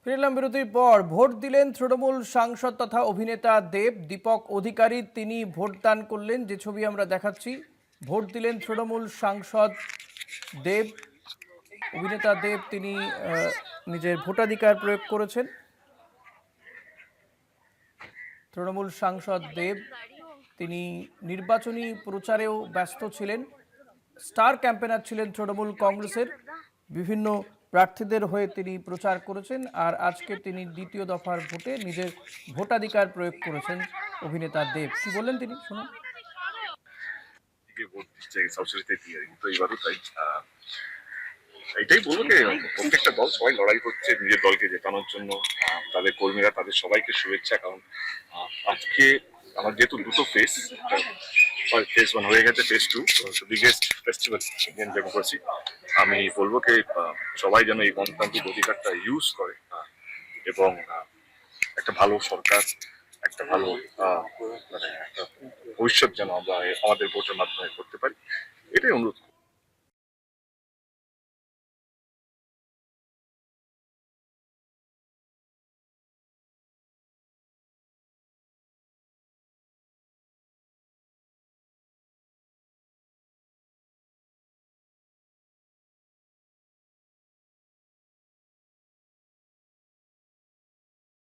ফিরলাম বিরতির পর ভোট দিলেন তৃণমূল সাংসদ তথা অভিনেতা দেব দীপক অধিকারী। তিনি ভোটদান করলেন, যে ছবি আমরা দেখাচ্ছি। ভোট দিলেন তৃণমূল সাংসদ দেব, অভিনেতা দেব। তিনি নিজের ভোটাধিকার প্রয়োগ করেছেন। তৃণমূল সাংসদ দেব তিনি নির্বাচনী প্রচারেও ব্যস্ত ছিলেন। স্টার ক্যাম্পেনার ছিলেন তৃণমূল কংগ্রেসের। বিভিন্ন প্রার্থীদের হয়ে তিনি প্রচার করেছেন, আর আজকে তিনি দ্বিতীয় দফার ভোটে নিজের ভোটাধিকার প্রয়োগ করেছেন। অভিনেতা দেব কি বললেন তিনি শুনুন। এটাই বলবো যে প্রত্যেকটা দল সবাই লড়াই করছে নিজের দলকে জেতানোর জন্য। তাদের কর্মীরা তাদের সবাইকে শুভেচ্ছা। কারণ আজকে আমার যেহেতু দুটো ফেস, ফেস ওয়ান হয়ে গেছে, phase two biggest festival Indian democracy. আমি বলবো কি সবাই যেন এই গণতান্ত্রিক অধিকারটা ইউজ করে এবং একটা ভালো সরকার, একটা ভালো মানে একটা ভবিষ্যৎ যেন আমরা আমাদের ভোটের মাধ্যমে করতে পারি, এটাই অনুরোধ।